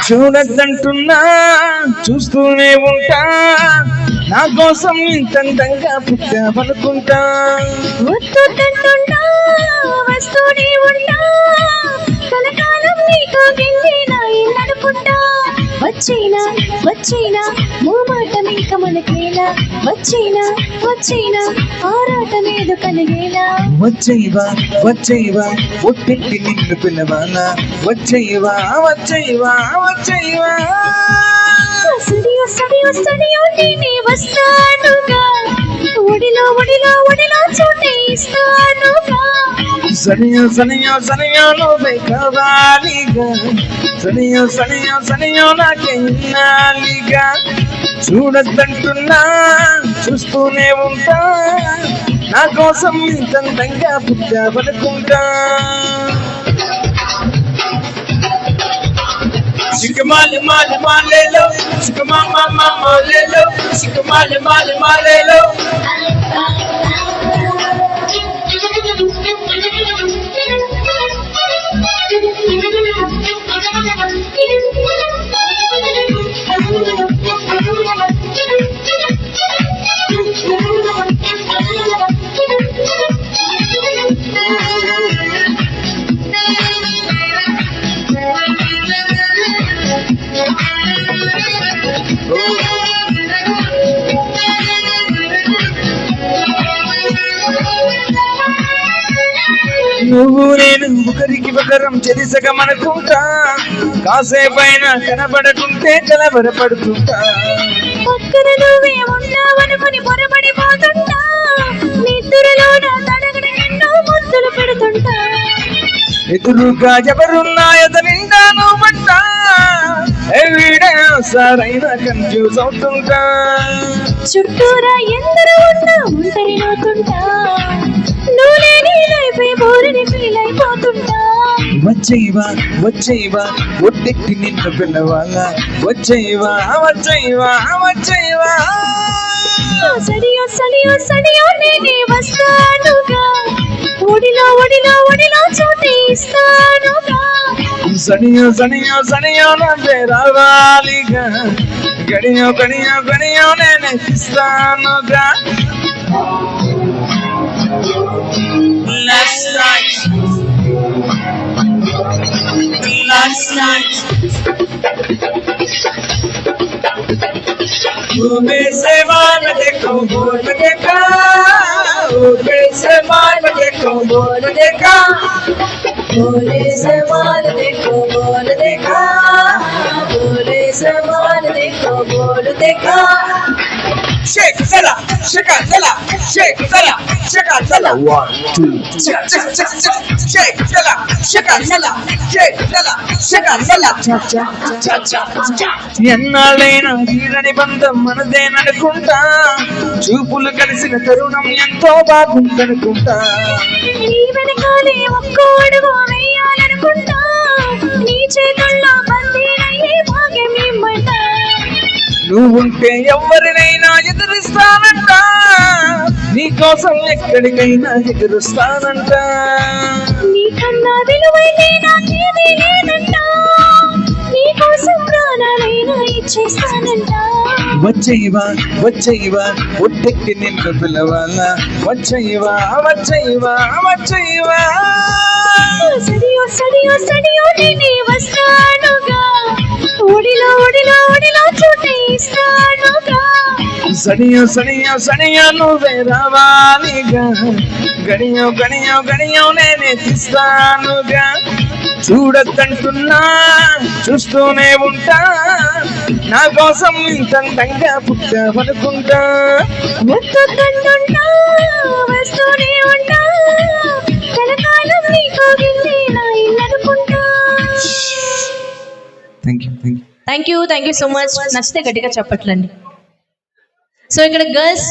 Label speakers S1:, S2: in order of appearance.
S1: చూడద్దంటున్నా చూస్తూనే ఉంటా, నా కోసం ఇంతంగా పుట్టామనుకుంటా.
S2: వస్తుంటున్నా వస్తూనే ఉంటా, కలకాలం నీతో గిల్లి నా ఇల్లనుకుంటా. వచ్చేనా వచ్చేనా మూమాట మీక మనకేలా, వచ్చేనా వచ్చేనా ఆరాటమేదు కలిగేలా.
S1: వచ్చేవా వచ్చేవా ఒట్టింటి నిన్ను పిలవాలా, వచ్చేవా వచ్చేవా వచ్చేవా.
S2: స్టూడియో స్టూడియో స్టూడియో నేనే వస్తానుగా, ఒడిలో ఒడిలో ఒడిలో చోటే ఇస్తానుగా.
S1: సనియో సనియో సనియో నువ్వే కావాలిగా, సనియో సనియో సనియో నాకే ఇన్నాలిగా. చూడద్దంటున్నా చూస్తూనే ఉంటా, నా కోసం ఇంతంగా పుట్టామనుకుంటా. Shikamaale maale maalelo, shikamama mama lelo, shikamale maale maalelo. నువ్వు నేను ఒకరికి ఒకరం చెరిసగమనుకుంటా, కాసేపైన కనబడకుంటే కలవరపడుతుంటా.
S2: పక్కన నువ్వే ఉన్నావనుకుని పొరబడిపోతుంటా, నిద్రలో నా తడగడ ఎన్నో ముద్దులు పెడుతుంటా.
S1: ఎదురుగా ఎవరున్నా ఎదనిండా నువ్వంటా, వీడే సరైన కన్ఫ్యూజ్ అవుతుంటా.
S2: చుట్టూరా ఎందరూ ఉన్నా ఒంటరి నవ్వుతుంటా, నువ్వు లేని లైఫ్ బోరుని ఫీల్ అయిపోతుంటా.
S1: వచ్చేవా వచ్చేవా ఒట్టెక్కి నిన్ను పిల్లవాళ్ళ, వచ్చేవా వచ్చేవా వచ్చేవా.
S2: సడియో సడియో సడియో నేనే వస్తానుగా, ఒడిలో ఒడిలో ఒడిలో చోటే ఇస్తానుగా.
S1: సనియో సనియో సనియో నవ్వే రావాలిగా, గడియో గడియో గడియో నేనే ఇస్తానుగా. Last night, last night, से मान देखो बोल देखा, से मान देखो बोल देखा,
S2: बोले से मान देखो बोल देखा, बोले से मान देखो बोल देखा.
S1: shake zala, shake zala, shake zala, shake zala. 1 2 shake zala, shake zala, shake zala, shake zala. cha cha cha cha cha. ఎన్నాళ్ళైనా వీరని బంధం మనదేననుకుంటా, చూపులు కలిసిన తరుణం ఎంతో బాగుందనుకుంటా.
S2: నీ వెనకాలే ఒక్కో అడుగు వేయాలనుకుంటా, నీ చేతుల్లో బందీనయ్యే భాగ్యం ఇమ్మంట.
S1: నువ్వుంటే ఎవరినైనా ఎదురిస్తానంట, నీకోసం ఎక్కడికైనా ఎదురుస్తానంట.
S2: నీకన్నా విలువైతే నాకేమీ లేదంట, నీకోసం ప్రాణాలైనా ఇచ్చేస్తానంట.
S1: వచ్చేవా వచ్చేవా ఒట్టెక్కి నిన్ను పిలవాలా, వచ్చేవా వచ్చేవా వచ్చేవా.
S2: సడియో సడియో సడియో నేనే వస్తానుగా, ఒడిలో ఒడిలో ఒడిలో చోటే ఇస్తానుగా.
S1: సడియో సడియో సడియో నువ్వే రావాలిగా, గడియో గడియో గడియో నేనే తీస్తానుగా. చూడద్దంటున్నా చూస్తూనే ఉంటా, నా కోసం ఇంతంగా పుట్టామనుకుంటా.
S2: వస్తుంటున్నా వస్తూనే ఉంటా, కలకాలం నీతో గిల్లి నా ఇల్లనుకుంటా.
S1: Thank you
S2: thank you so much. నచ్చితే గట్టిగా చెప్పట్లండి.
S3: సో ఇక్కడ గర్ల్స్